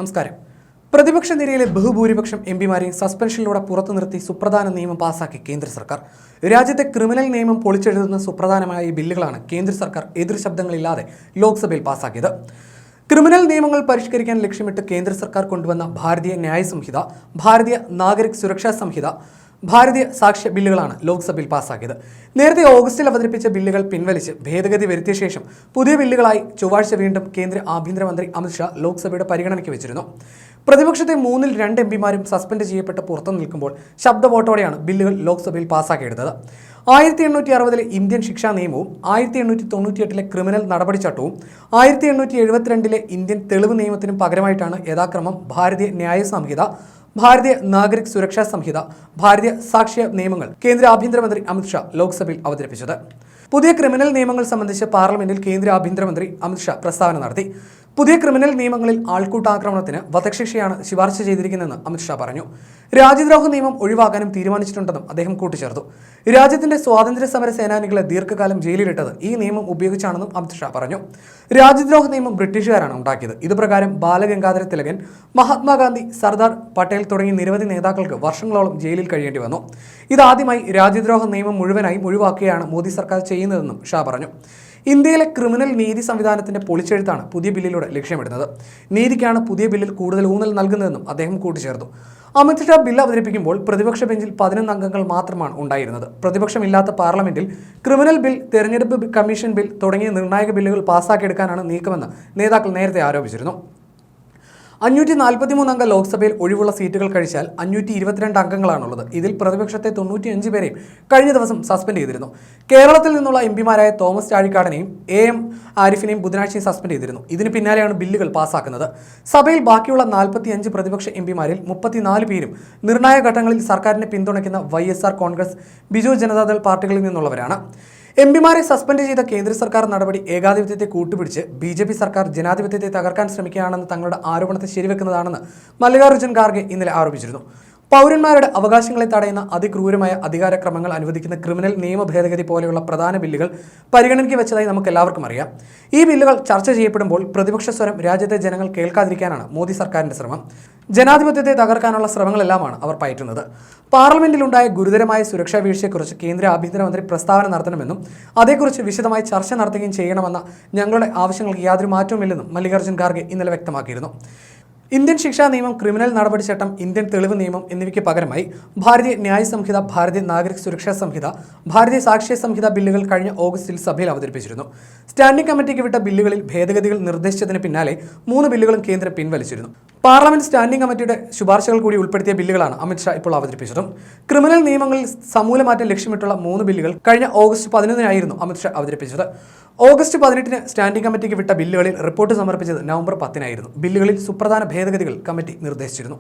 നമസ്കാരം. പ്രതിപക്ഷ നിരയിലെ ബഹുഭൂരിപക്ഷം എംപിമാരെയും സസ്പെൻഷനിലൂടെ പുറത്തു നിർത്തി സുപ്രധാന നിയമം പാസാക്കി കേന്ദ്ര സർക്കാർ. രാജ്യത്തെ ക്രിമിനൽ നിയമം പൊളിച്ചെഴുതുന്ന സുപ്രധാനമായ ഈ ബില്ലുകളാണ് കേന്ദ്ര സർക്കാർ എതിർ ശബ്ദങ്ങളില്ലാതെ ലോക്സഭയിൽ പാസാക്കിയത്. ക്രിമിനൽ നിയമങ്ങൾ പരിഷ്കരിക്കാൻ ലക്ഷ്യമിട്ട് കേന്ദ്ര സർക്കാർ കൊണ്ടുവന്ന ഭാരതീയ ന്യായ സംഹിത, ഭാരതീയ നാഗരിക് സുരക്ഷാ സംഹിത, ഭാരതീയ സാക്ഷ്യ ബില്ലുകളാണ് ലോക്സഭയിൽ പാസാക്കിയത്. നേരത്തെ ഓഗസ്റ്റിൽ അവതരിപ്പിച്ച ബില്ലുകൾ പിൻവലിച്ച് ഭേദഗതി വരുത്തിയ ശേഷം പുതിയ ബില്ലുകളായി ചൊവ്വാഴ്ച വീണ്ടും കേന്ദ്ര ആഭ്യന്തരമന്ത്രി അമിത്ഷാ ലോക്സഭയുടെ പരിഗണനയ്ക്ക് വെച്ചിരുന്നു. പ്രതിപക്ഷത്തെ 2 എംപിമാരും സസ്പെൻഡ് ചെയ്യപ്പെട്ട് പുറത്തു നിൽക്കുമ്പോൾ ശബ്ദ വോട്ടോടെയാണ് ബില്ലുകൾ ലോക്സഭയിൽ പാസാക്കിയെടുത്തത്. 1860 ഇന്ത്യൻ ശിക്ഷാ നിയമവും 1898 ക്രിമിനൽ നടപടിച്ചട്ടവും 1872 ഇന്ത്യൻ തെളിവ് നിയമത്തിനും പകരമായിട്ടാണ് യഥാക്രമം ഭാരതീയ ന്യായ സംഹിത, ഭാരതീയ നാഗരിക് സുരക്ഷാ സംഹിത, ഭാരതീയ സാക്ഷ്യ നിയമങ്ങൾ കേന്ദ്ര ആഭ്യന്തരമന്ത്രി അമിത്ഷാ ലോക്സഭയിൽ അവതരിപ്പിച്ചത്. പുതിയ ക്രിമിനൽ നിയമങ്ങൾ സംബന്ധിച്ച് പാർലമെന്റിൽ കേന്ദ്ര ആഭ്യന്തരമന്ത്രി അമിത്ഷാ പ്രസ്താവന നടത്തി. പുതിയ ക്രിമിനൽ നിയമങ്ങളിൽ ആൾക്കൂട്ടാക്രമണത്തിന് വധശിക്ഷയാണ് ശുപാർശ ചെയ്തിരിക്കുന്നതെന്ന് അമിത്ഷാ പറഞ്ഞു. രാജ്യദ്രോഹ നിയമം ഒഴിവാക്കാനും തീരുമാനിച്ചിട്ടുണ്ടെന്നും അദ്ദേഹം കൂട്ടിച്ചേർത്തു. രാജ്യത്തിന്റെ സ്വാതന്ത്ര്യ സമര സേനാനികളെ ദീർഘകാലം ജയിലിലിട്ടത് ഈ നിയമം ഉപയോഗിച്ചാണെന്നും അമിത്ഷാ പറഞ്ഞു. രാജ്യദ്രോഹ നിയമം ബ്രിട്ടീഷുകാരാണ് ഉണ്ടാക്കിയത്. ഇതുപ്രകാരം ബാലഗംഗാധര തിലകൻ, മഹാത്മാഗാന്ധി, സർദാർ പട്ടേൽ തുടങ്ങിയ നിരവധി നേതാക്കൾക്ക് വർഷങ്ങളോളം ജയിലിൽ കഴിയേണ്ടി വന്നു. ഇതാദ്യമായി രാജ്യദ്രോഹ നിയമം മുഴുവനായും ഒഴിവാക്കുകയാണ് മോദി സർക്കാർ ചെയ്യുന്നതെന്നും ഷാ പറഞ്ഞു. ഇന്ത്യയിലെ ക്രിമിനൽ നീതി സംവിധാനത്തിന്റെ പൊളിച്ചെഴുത്താണ് പുതിയ ബില്ലിലൂടെ ലക്ഷ്യമിടുന്നത്. നീതിക്കാണ് പുതിയ ബില്ലിൽ കൂടുതൽ ഊന്നൽ നൽകുന്നതെന്നും അദ്ദേഹം കൂട്ടിച്ചേർത്തു. അമിത്ഷാ ബില്ല് അവതരിപ്പിക്കുമ്പോൾ പ്രതിപക്ഷ ബെഞ്ചിൽ 11 അംഗങ്ങൾ മാത്രമാണ് ഉണ്ടായിരുന്നത്. പ്രതിപക്ഷമില്ലാത്ത പാർലമെന്റിൽ ക്രിമിനൽ ബിൽ, തെരഞ്ഞെടുപ്പ് കമ്മീഷൻ ബിൽ തുടങ്ങിയ നിർണായക ബില്ലുകൾ പാസാക്കിയെടുക്കാനാണ് നീക്കമെന്ന് നേതാക്കൾ നേരത്തെ ആരോപിച്ചിരുന്നു. 543 അംഗ ലോക്സഭയിൽ ഒഴിവുള്ള സീറ്റുകൾ കഴിച്ചാൽ 522 അംഗങ്ങളാണുള്ളത്. ഇതിൽ പ്രതിപക്ഷത്തെ 95 പേരെയും കഴിഞ്ഞ ദിവസം സസ്പെൻഡ് ചെയ്തിരുന്നു. കേരളത്തിൽ നിന്നുള്ള എംപിമാരായ തോമസ് ചാഴിക്കാടനെയും AM ആരിഫിനെയും ബുധനാഴ്ചയും സസ്പെൻഡ് ചെയ്തിരുന്നു. ഇതിന് പിന്നാലെയാണ് ബില്ലുകൾ പാസാക്കുന്നത്. സഭയിൽ ബാക്കിയുള്ള 45 പ്രതിപക്ഷ എംപിമാരിൽ 34 പേരും നിർണായക ഘട്ടങ്ങളിൽ സർക്കാരിനെ പിന്തുണയ്ക്കുന്ന YSR, കോൺഗ്രസ്, ബിജു ജനതാദൾ പാർട്ടികളിൽ നിന്നുള്ളവരാണ്. എംപിമാരെ സസ്പെൻഡ് ചെയ്ത കേന്ദ്ര സർക്കാർ നടപടി ഏകാധിപത്യത്തെ കൂട്ടുപിടിച്ച് BJP സർക്കാർ ജനാധിപത്യത്തെ തകർക്കാൻ ശ്രമിക്കുകയാണെന്ന് തങ്ങളുടെ ആരോപണത്തെ ശരിവെക്കുന്നതാണെന്ന് മല്ലികാർജ്ജുൻ ഖാർഗെ ഇന്നലെ ആരോപിച്ചിരുന്നു. പൗരന്മാരുടെ അവകാശങ്ങളെ തടയുന്ന അതിക്രൂരമായ അധികാരക്രമങ്ങൾ അനുവദിക്കുന്ന ക്രിമിനൽ നിയമ ഭേദഗതി പോലെയുള്ള പ്രധാന ബില്ലുകൾ പരിഗണനയ്ക്ക് വെച്ചതായി നമുക്ക് എല്ലാവർക്കും അറിയാം. ഈ ബില്ലുകൾ ചർച്ച ചെയ്യപ്പെടുമ്പോൾ പ്രതിപക്ഷ സ്വരം രാജ്യത്തെ ജനങ്ങൾ കേൾക്കാതിരിക്കാനാണ് മോദി സർക്കാരിന്റെ ശ്രമം. ജനാധിപത്യത്തെ തകർക്കാനുള്ള ശ്രമങ്ങളെല്ലാമാണ് അവർ പയറ്റുന്നത്. പാർലമെന്റിലുണ്ടായ ഗുരുതരമായ സുരക്ഷാ വീഴ്ചയെക്കുറിച്ച് കേന്ദ്ര ആഭ്യന്തരമന്ത്രി പ്രസ്താവന നടത്തണമെന്നും അതേക്കുറിച്ച് വിശദമായി ചർച്ച നടത്തുകയും ചെയ്യണമെന്ന ഞങ്ങളുടെ ആവശ്യങ്ങൾക്ക് യാതൊരു മാറ്റവുമില്ലെന്നും മല്ലികാർജ്ജുൻ ഖാർഗെ ഇന്നലെ വ്യക്തമാക്കിയിരുന്നു. ഇന്ത്യൻ ശിക്ഷാ നിയമം, ക്രിമിനൽ നടപടിച്ചട്ടം, ഇന്ത്യൻ തെളിവ് നിയമം എന്നിവയ്ക്ക് പകരമായി ഭാരതീയ ന്യായ സംഹിത, ഭാരതീയ നാഗരിക് സുരക്ഷാ സംഹിത, ഭാരതീയ സാക്ഷ്യ സംഹിത ബില്ലുകൾ കഴിഞ്ഞ ഓഗസ്റ്റിൽ സഭയിൽ അവതരിപ്പിച്ചിരുന്നു. സ്റ്റാൻഡിംഗ് കമ്മിറ്റിക്ക് വിട്ട ബില്ലുകളിൽ ഭേദഗതികൾ നിർദ്ദേശിച്ചതിന് പിന്നാലെ 3 ബില്ലുകളും കേന്ദ്രം പിൻവലിച്ചിരുന്നു. പാർലമെന്റ് സ്റ്റാൻഡിംഗ് കമ്മിറ്റിയുടെ ശുപാർശകൾ കൂടി ഉൾപ്പെടുത്തിയ ബില്ലുകളാണ് അമിത്ഷാ ഇപ്പോൾ അവതരിപ്പിച്ചതും. ക്രിമിനൽ നിയമങ്ങളിൽ സമൂലമാറ്റം ലക്ഷ്യമിട്ടുള്ള 3 ബില്ലുകൾ കഴിഞ്ഞ ഓഗസ്റ്റ് 11-നായിരുന്നു അമിത്ഷാ അവതരിപ്പിച്ചത്. ഓഗസ്റ്റ് 18-ന് സ്റ്റാൻഡിംഗ് കമ്മിറ്റിക്ക് വിട്ട ബില്ലുകളിൽ റിപ്പോർട്ട് സമർപ്പിച്ചത് നവംബർ 10-നായിരുന്നു. ബില്ലുകളിൽ സുപ്രധാന ഭേദഗതികൾ കമ്മിറ്റി നിർദ്ദേശിച്ചിരുന്നു.